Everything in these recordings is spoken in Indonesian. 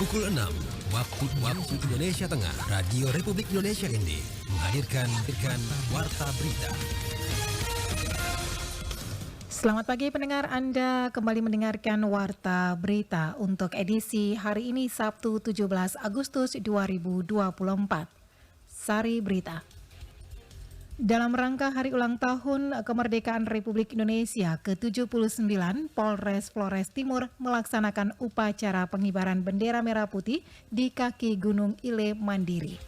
Pukul 6 waktu Indonesia Tengah, Radio Republik Indonesia ini menghadirkan Warta Berita. Selamat pagi pendengar, Anda kembali mendengarkan Warta Berita untuk edisi hari ini Sabtu 17 Agustus 2024. Sari Berita. Dalam rangka hari ulang tahun kemerdekaan Republik Indonesia ke-79, Polres Flores Timur melaksanakan upacara pengibaran bendera merah putih di kaki Gunung Ile Mandiri.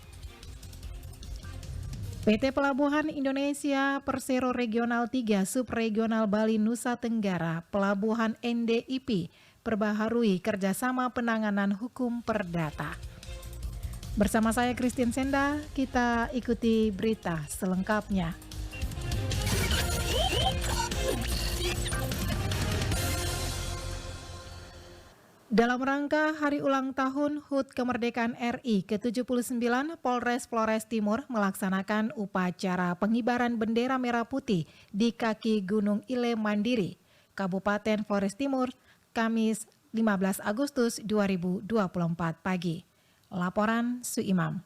PT Pelabuhan Indonesia Persero Regional 3 Subregional Bali Nusa Tenggara Pelabuhan NDIP perbaharui kerjasama penanganan hukum perdata. Bersama saya Christine Senda, kita ikuti berita selengkapnya. Dalam rangka hari ulang tahun HUT Kemerdekaan RI ke-79, Polres Flores Timur melaksanakan upacara pengibaran bendera merah putih di kaki Gunung Ile Mandiri, Kabupaten Flores Timur, Kamis 15 Agustus 2024 pagi. Laporan Suimam.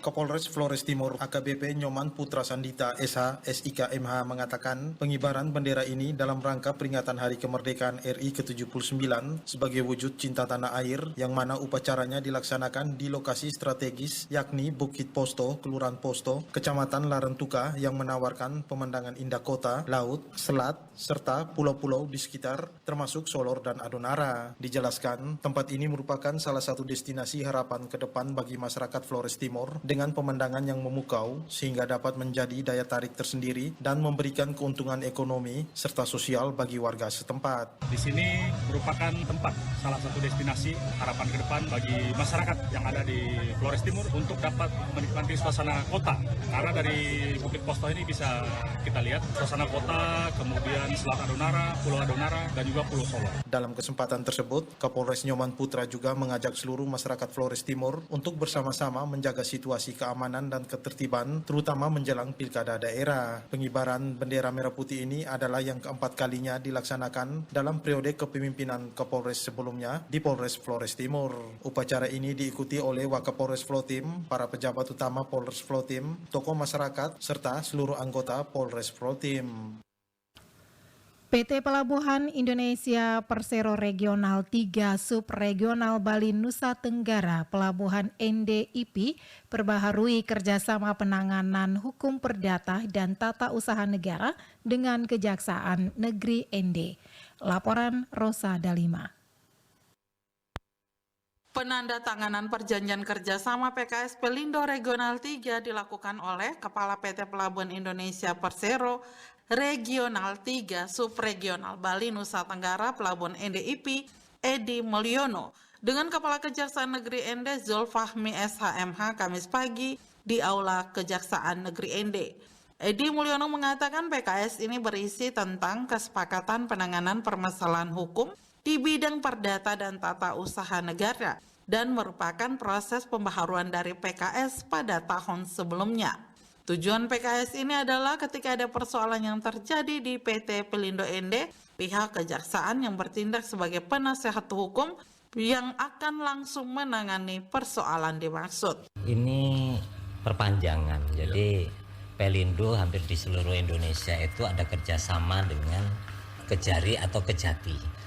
Kapolres Flores Timur AKBP Nyoman Putra Sandita SH SIK MH mengatakan pengibaran bendera ini dalam rangka peringatan Hari Kemerdekaan RI ke-79 sebagai wujud cinta tanah air yang mana upacaranya dilaksanakan di lokasi strategis yakni Bukit Posto, Kelurahan Posto, Kecamatan Larantuka yang menawarkan pemandangan indah kota, laut, selat, serta pulau-pulau di sekitar termasuk Solor dan Adonara. Dijelaskan tempat ini merupakan salah satu destinasi harapan ke depan bagi masyarakat Flores Timur dengan pemandangan yang memukau sehingga dapat menjadi daya tarik tersendiri dan memberikan keuntungan ekonomi serta sosial bagi warga setempat. Di sini merupakan tempat salah satu destinasi harapan ke depan bagi masyarakat yang ada di Flores Timur untuk dapat menikmati suasana kota. Karena dari Bukit Posto ini bisa kita lihat suasana kota, kemudian Selat Adonara, Pulau Adonara, dan juga Pulau Solor. Dalam kesempatan tersebut, Kapolres Nyoman Putra juga mengajak seluruh masyarakat Flores Timur untuk bersama-sama menjaga situasi keamanan dan ketertiban, terutama menjelang pilkada daerah. Pengibaran bendera merah putih ini adalah yang keempat kalinya dilaksanakan dalam periode kepemimpinan Kapolres sebelumnya di Polres Flores Timur. Upacara ini diikuti oleh Wakapolres Flotim, para pejabat utama Polres Flotim, tokoh masyarakat, serta seluruh anggota Polres Flotim. PT Pelabuhan Indonesia Persero Regional 3 Subregional Bali Nusa Tenggara Pelabuhan NDIP perbaharui kerjasama penanganan hukum perdata dan tata usaha negara dengan Kejaksaan Negeri ND. Laporan Rosa Dalima. Penandatanganan perjanjian kerjasama PKS Pelindo Regional 3 dilakukan oleh Kepala PT Pelabuhan Indonesia Persero Regional 3 Subregional Bali Nusa Tenggara Pelabuhan NDIP Edi Mulyono dengan Kepala Kejaksaan Negeri ND Zulfahmi SHMH Kamis pagi di Aula Kejaksaan Negeri ND. Edi Mulyono mengatakan PKS ini berisi tentang kesepakatan penanganan permasalahan hukum di bidang perdata dan tata usaha negara dan merupakan proses pembaharuan dari PKS pada tahun sebelumnya. Tujuan PKS ini adalah ketika ada persoalan yang terjadi di PT Pelindo ND, pihak kejaksaan yang bertindak sebagai penasehat hukum yang akan langsung menangani persoalan dimaksud. Ini perpanjangan, jadi Pelindo hampir di seluruh Indonesia itu ada kerjasama dengan Kejari atau Kejati.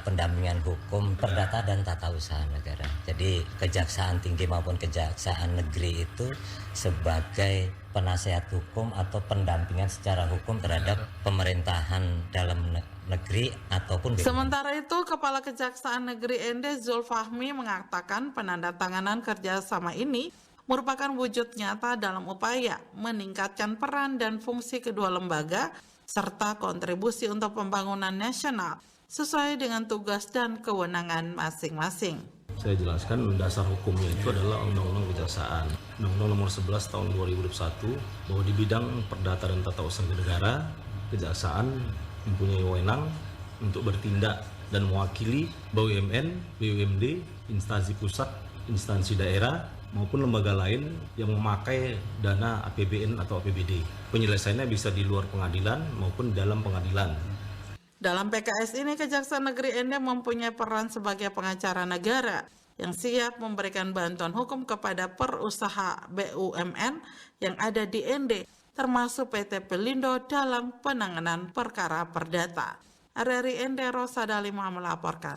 Pendampingan hukum perdata dan tata usaha negara. Jadi Kejaksaan Tinggi maupun Kejaksaan Negeri itu sebagai penasehat hukum atau pendampingan secara hukum terhadap pemerintahan dalam negeri ataupun Sementara itu, Kepala Kejaksaan Negeri ND Zulfahmi mengatakan penandatanganan kerjasama ini merupakan wujud nyata dalam upaya meningkatkan peran dan fungsi kedua lembaga serta kontribusi untuk pembangunan nasional sesuai dengan tugas dan kewenangan masing-masing. Saya jelaskan dasar hukumnya itu adalah Undang-Undang Kejaksaan. Undang-Undang Nomor 11 Tahun 2021 bahwa di bidang perdata dan tata usaha negara, Kejaksaan mempunyai wewenang untuk bertindak dan mewakili BUMN, BUMD, instansi pusat, instansi daerah, maupun lembaga lain yang memakai dana APBN atau APBD. Penyelesaiannya bisa di luar pengadilan maupun dalam pengadilan. Dalam PKS ini, Kejaksaan Negeri Ende mempunyai peran sebagai pengacara negara yang siap memberikan bantuan hukum kepada perusahaan BUMN yang ada di Ende, termasuk PT Pelindo dalam penanganan perkara perdata. RRI Ende, Rosa Dalima melaporkan.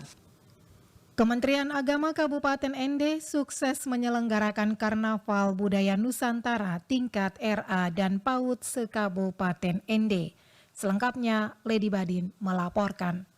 Kementerian Agama Kabupaten Ende sukses menyelenggarakan Karnaval Budaya Nusantara tingkat RA dan PAUD se-Kabupaten Ende. Selengkapnya, Lady Badin melaporkan.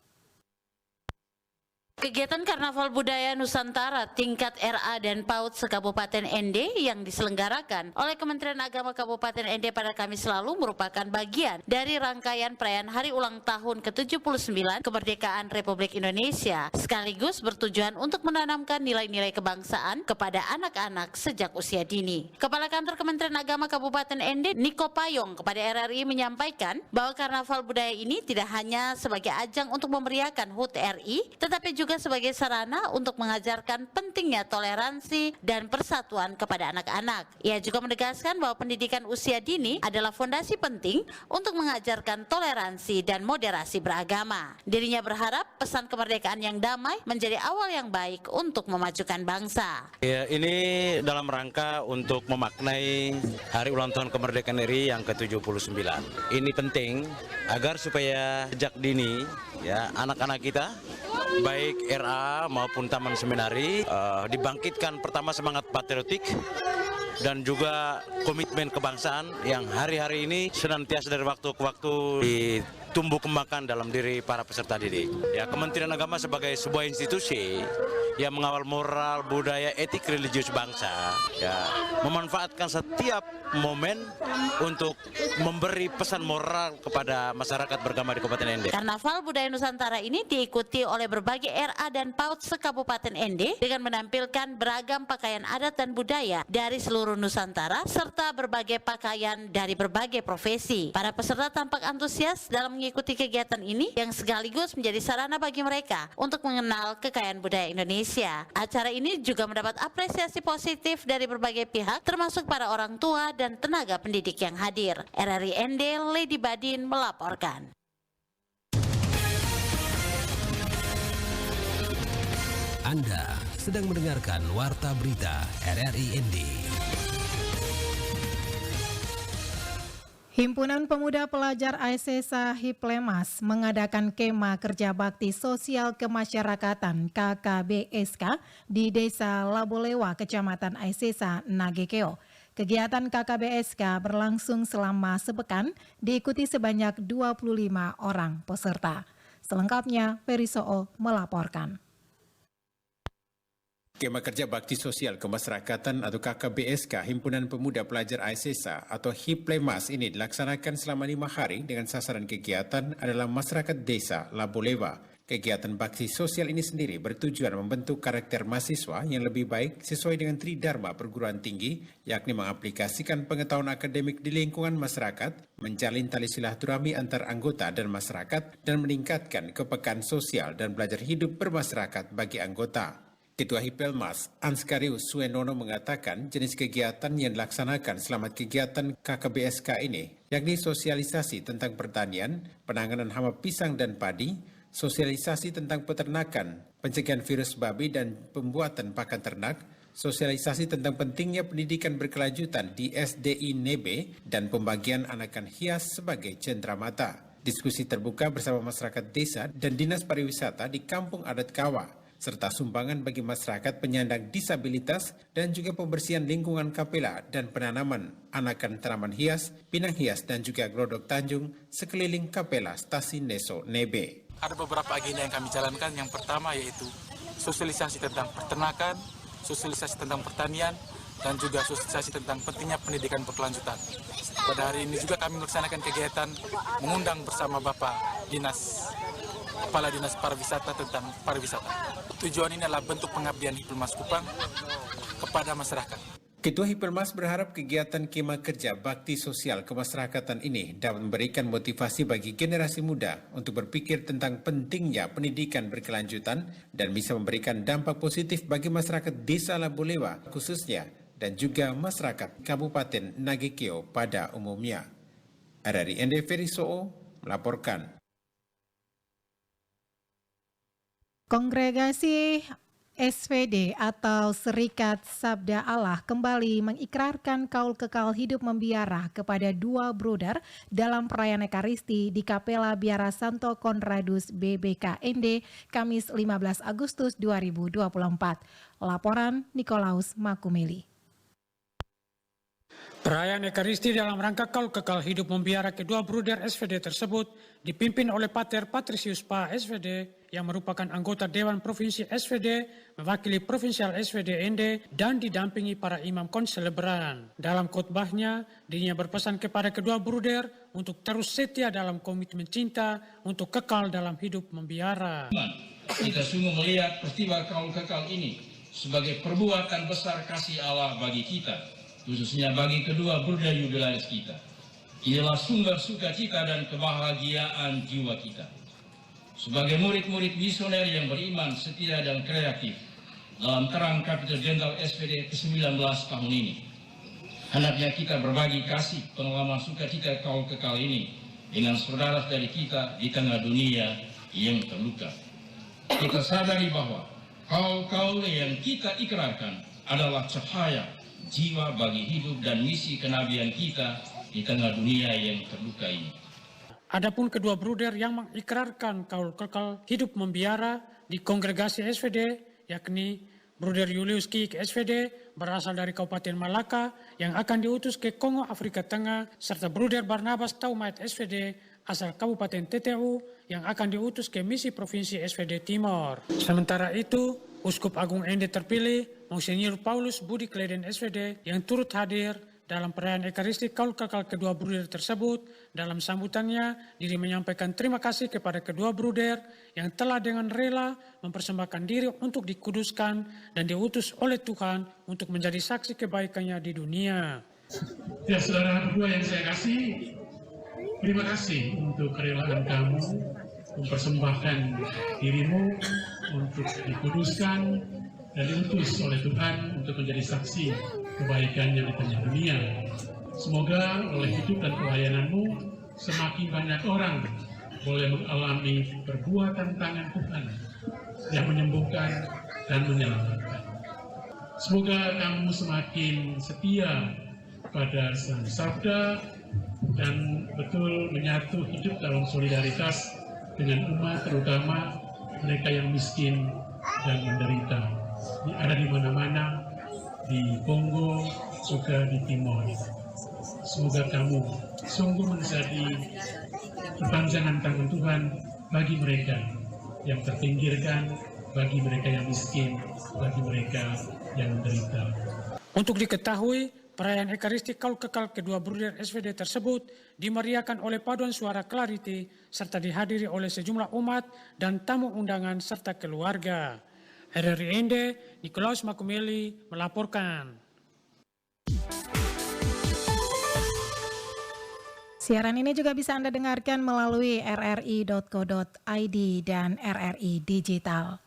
Kegiatan Karnaval Budaya Nusantara tingkat RA dan PAUD se-Kabupaten Ende yang diselenggarakan oleh Kementerian Agama Kabupaten Ende pada Kamis lalu merupakan bagian dari rangkaian perayaan Hari Ulang Tahun ke-79 Kemerdekaan Republik Indonesia, sekaligus bertujuan untuk menanamkan nilai-nilai kebangsaan kepada anak-anak sejak usia dini. Kepala Kantor Kementerian Agama Kabupaten Ende, Niko Payong, kepada RRI menyampaikan bahwa Karnaval Budaya ini tidak hanya sebagai ajang untuk memeriahkan HUT RI, tetapi juga sebagai sarana untuk mengajarkan pentingnya toleransi dan persatuan kepada anak-anak. Ia juga menegaskan bahwa pendidikan usia dini adalah fondasi penting untuk mengajarkan toleransi dan moderasi beragama. Dirinya berharap pesan kemerdekaan yang damai menjadi awal yang baik untuk memajukan bangsa. Ya, ini dalam rangka untuk memaknai Hari Ulang Tahun Kemerdekaan RI yang ke-79. Ini penting agar supaya sejak dini ya anak-anak kita baik RA maupun Taman Seminari dibangkitkan pertama semangat patriotik dan juga komitmen kebangsaan yang hari-hari ini senantiasa dari waktu ke waktu ditumbuh kembangkan dalam diri para peserta didik. Ya, Kementerian Agama sebagai sebuah institusi yang mengawal moral, budaya, etik religius bangsa, ya, memanfaatkan setiap momen untuk memberi pesan moral kepada masyarakat beragama di Kabupaten Ende. Karnaval Budaya Nusantara ini diikuti oleh berbagai RA dan PAUD se-Kabupaten Ende dengan menampilkan beragam pakaian adat dan budaya dari seluruh Nusantara serta berbagai pakaian dari berbagai profesi. Para peserta tampak antusias dalam mengikuti kegiatan ini yang sekaligus menjadi sarana bagi mereka untuk mengenal kekayaan budaya Indonesia. Acara ini juga mendapat apresiasi positif dari berbagai pihak termasuk para orang tua dan tenaga pendidik yang hadir. RRI Ende, Lady Badin melaporkan. Anda sedang mendengarkan Warta Berita RRI ND. Himpunan Pemuda Pelajar ASESA Hiplemas mengadakan kema kerja bakti sosial kemasyarakatan KKBSK di Desa Labolewa, Kecamatan ASESA, Nagekeo. Kegiatan KKBSK berlangsung selama sepekan, diikuti sebanyak 25 orang peserta. Selengkapnya, Perisoo melaporkan. Kema Kerja Bakti Sosial Kemasyarakatan atau KKBSK Himpunan Pemuda Pelajar ASESA atau Hiplemas ini dilaksanakan selama 5 hari dengan sasaran kegiatan adalah masyarakat desa Labolewa. Kegiatan bakti sosial ini sendiri bertujuan membentuk karakter mahasiswa yang lebih baik sesuai dengan Tridharma perguruan tinggi, yakni mengaplikasikan pengetahuan akademik di lingkungan masyarakat, menjalin tali silaturahmi antar anggota dan masyarakat, dan meningkatkan kepekaan sosial dan belajar hidup bermasyarakat bagi anggota. Ketua Hipelmas, Anskarius Suenono mengatakan jenis kegiatan yang dilaksanakan selama kegiatan KKBSK ini, yakni sosialisasi tentang pertanian, penanganan hama pisang dan padi, sosialisasi tentang peternakan, pencegahan virus babi dan pembuatan pakan ternak, sosialisasi tentang pentingnya pendidikan berkelanjutan di SDI Nebe, dan pembagian anakan hias sebagai cenderamata. Diskusi terbuka bersama masyarakat desa dan Dinas Pariwisata di Kampung Adat Kawa, serta sumbangan bagi masyarakat penyandang disabilitas dan juga pembersihan lingkungan kapela dan penanaman anakan tanaman hias, pinang hias dan juga glodok Tanjung sekeliling kapela Stasiun Neso Nebe. Ada beberapa agenda yang kami jalankan. Yang pertama yaitu sosialisasi tentang peternakan, sosialisasi tentang pertanian, dan juga sosialisasi tentang pentingnya pendidikan berkelanjutan. Pada hari ini juga kami melaksanakan kegiatan mengundang bersama Bapak Kepala Dinas Pariwisata tentang pariwisata. Tujuan ini adalah bentuk pengabdian Hipelmas Kupang kepada masyarakat. Ketua Hipelmas berharap kegiatan kema kerja bakti sosial kemasyarakatan ini dapat memberikan motivasi bagi generasi muda untuk berpikir tentang pentingnya pendidikan berkelanjutan dan bisa memberikan dampak positif bagi masyarakat Desa Labolewa khususnya dan juga masyarakat Kabupaten Nagekeo pada umumnya. RRI ND Perisoo melaporkan. Kongregasi SVD atau Serikat Sabda Allah kembali mengikrarkan kaul kekal hidup membiara kepada dua bruder dalam perayaan Ekaristi di Kapela Biara Santo Conradus BBKND Kamis 15 Agustus 2024. Laporan Nikolaus Makumeli. Perayaan Ekaristi dalam rangka kaul kekal hidup membiara kedua bruder SVD tersebut dipimpin oleh Pater Patricius Pa SVD yang merupakan anggota Dewan Provinsi SVD, mewakili Provinsial SVD ND, dan didampingi para imam konselebran. Dalam khotbahnya, dirinya berpesan kepada kedua bruder untuk terus setia dalam komitmen cinta untuk kekal dalam hidup membiara. Kita sungguh melihat peristiwa kaul kekal ini sebagai perbuatan besar kasih Allah bagi kita, khususnya bagi kedua bruder jubilaris kita. Inilah sumber sukacita dan kebahagiaan jiwa kita. Sebagai murid-murid misioner yang beriman, setia dan kreatif dalam terang Kapiter Jenderal SVD ke-19 tahun ini, hendaknya kita berbagi kasih pengalaman sukacita kaul kekal ini dengan saudara-saudari kita di tengah dunia yang terluka. Kita sadari bahwa kaul-kaul yang kita ikrarkan adalah cahaya jiwa bagi hidup dan misi kenabian kita di tengah dunia yang terluka ini. Adapun kedua bruder yang mengikrarkan kaul kekal hidup membiara di kongregasi SVD, yakni Bruder Julius Kiik SVD berasal dari Kabupaten Malaka yang akan diutus ke Kongo Afrika Tengah, serta Bruder Barnabas Taumait SVD asal Kabupaten TTU yang akan diutus ke misi Provinsi SVD Timor. Sementara itu, Uskup Agung ND terpilih, Monsinyur Paulus Budi Kleden SVD yang turut hadir dalam perayaan Ekaristi kaul kekal kedua bruder tersebut. Dalam sambutannya, diri menyampaikan terima kasih kepada kedua bruder yang telah dengan rela mempersembahkan diri untuk dikuduskan dan diutus oleh Tuhan untuk menjadi saksi kebaikannya di dunia. Ya, saudara berdua yang saya kasih, terima kasih untuk kerelaan kamu mempersembahkan dirimu untuk dikuduskan dan diutus oleh Tuhan untuk menjadi saksi kebaikannya di tengah dunia. Semoga oleh hidup dan pelayananmu semakin banyak orang boleh mengalami perbuatan tangan Tuhan yang menyembuhkan dan menyelamatkan. Semoga kamu semakin setia pada Sang Sabda dan betul menyatu hidup dalam solidaritas dengan umat, terutama mereka yang miskin dan menderita. Ada di mana-mana, di Kongo, juga di Timor. Semoga kamu sungguh menjadi kepanjangan tangan Tuhan bagi mereka yang terpinggirkan, bagi mereka yang miskin, bagi mereka yang menderita. Untuk diketahui, perayaan Ekaristi kaul kekal kedua bruder SVD tersebut dimeriahkan oleh paduan suara Clarity serta dihadiri oleh sejumlah umat dan tamu undangan serta keluarga. RRI ND, Nikolaus Makumeli melaporkan. Siaran ini juga bisa Anda dengarkan melalui rri.co.id dan RRI Digital.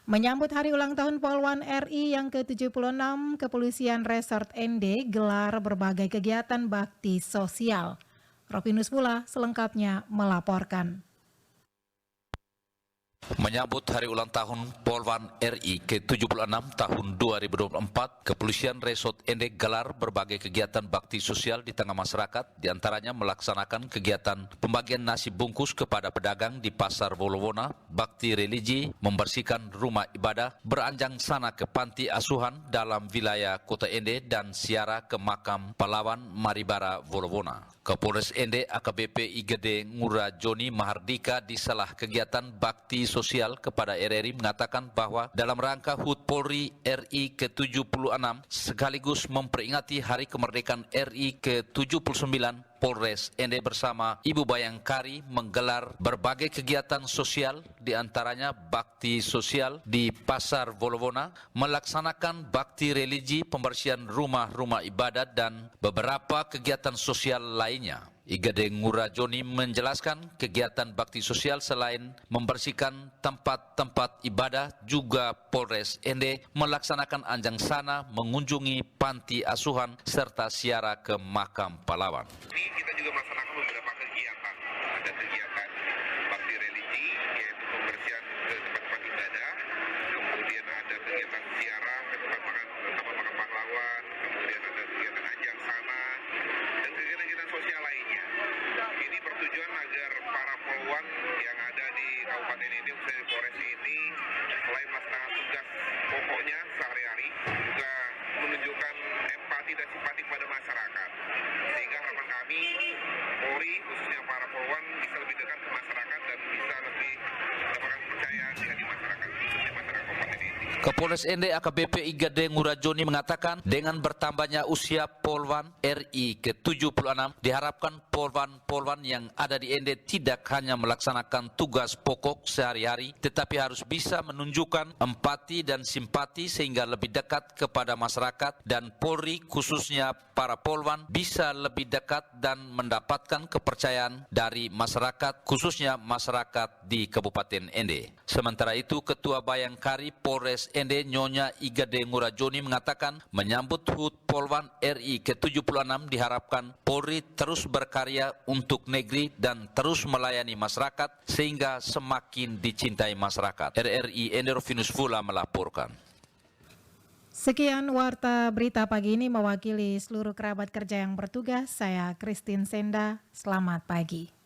Menyambut hari ulang tahun Polwan RI yang ke-76, Kepolisian Resort ND gelar berbagai kegiatan bakti sosial. Robinus Pula selengkapnya melaporkan. Menyambut hari ulang tahun Polwan RI ke-76 tahun 2024, Kepolisian Resort ND gelar berbagai kegiatan bakti sosial di tengah masyarakat, diantaranya melaksanakan kegiatan pembagian nasi bungkus kepada pedagang di Pasar Wolowona, bakti religi, membersihkan rumah ibadah, beranjang sana ke panti asuhan dalam wilayah Kota ND, dan ziarah ke makam pahlawan Maribara Wolowona. Kapolres ND AKBP IGD Ngurah Joni Mahardika di salah kegiatan bakti sosial kepada RRI mengatakan bahwa dalam rangka HUT Polri RI ke-76 sekaligus memperingati Hari Kemerdekaan RI ke-79, Polres ND bersama Ibu Bayangkari menggelar berbagai kegiatan sosial, diantaranya bakti sosial di Pasar Wolowona, melaksanakan bakti religi, pembersihan rumah-rumah ibadat, dan beberapa kegiatan sosial lainnya. IGD Ngurah Joni menjelaskan kegiatan bakti sosial selain membersihkan tempat-tempat ibadah, juga Polres ND melaksanakan anjang sana, mengunjungi panti asuhan, serta ziarah ke makam pahlawan. Kita juga melaksanakan beberapa kegiatan. Ada kegiatan bakti religi, yaitu pembersihan ke tempat-tempat ibadah. Kabupaten ini, khususnya di Polres ini, selain melaksanakan tugas pokoknya sehari-hari, juga menunjukkan empati dan simpati kepada masyarakat. Sehingga harapan kami, Polri, khususnya para Polwan, bisa lebih dekat ke masyarakat dan bisa lebih mendapatkan kepercayaan di hati masyarakat, khususnya masyarakat Kabupaten ini. Kapolres Ende AKBP Igade Ngurajoni mengatakan dengan bertambahnya usia Polwan RI ke-76 diharapkan polwan yang ada di Ende tidak hanya melaksanakan tugas pokok sehari-hari tetapi harus bisa menunjukkan empati dan simpati sehingga lebih dekat kepada masyarakat, dan Polri khususnya para polwan bisa lebih dekat dan mendapatkan kepercayaan dari masyarakat khususnya masyarakat di Kabupaten Ende. Sementara itu Ketua Bayangkari Polres Ende Nyonya Igade Ngurajoni mengatakan menyambut HUT Polwan RI ke-76 diharapkan Polri terus berkarya untuk negeri dan terus melayani masyarakat sehingga semakin dicintai masyarakat. RRI Ende Rovinus Fula melaporkan. Sekian warta berita pagi ini mewakili seluruh kerabat kerja yang bertugas. Saya Christine Senda, selamat pagi.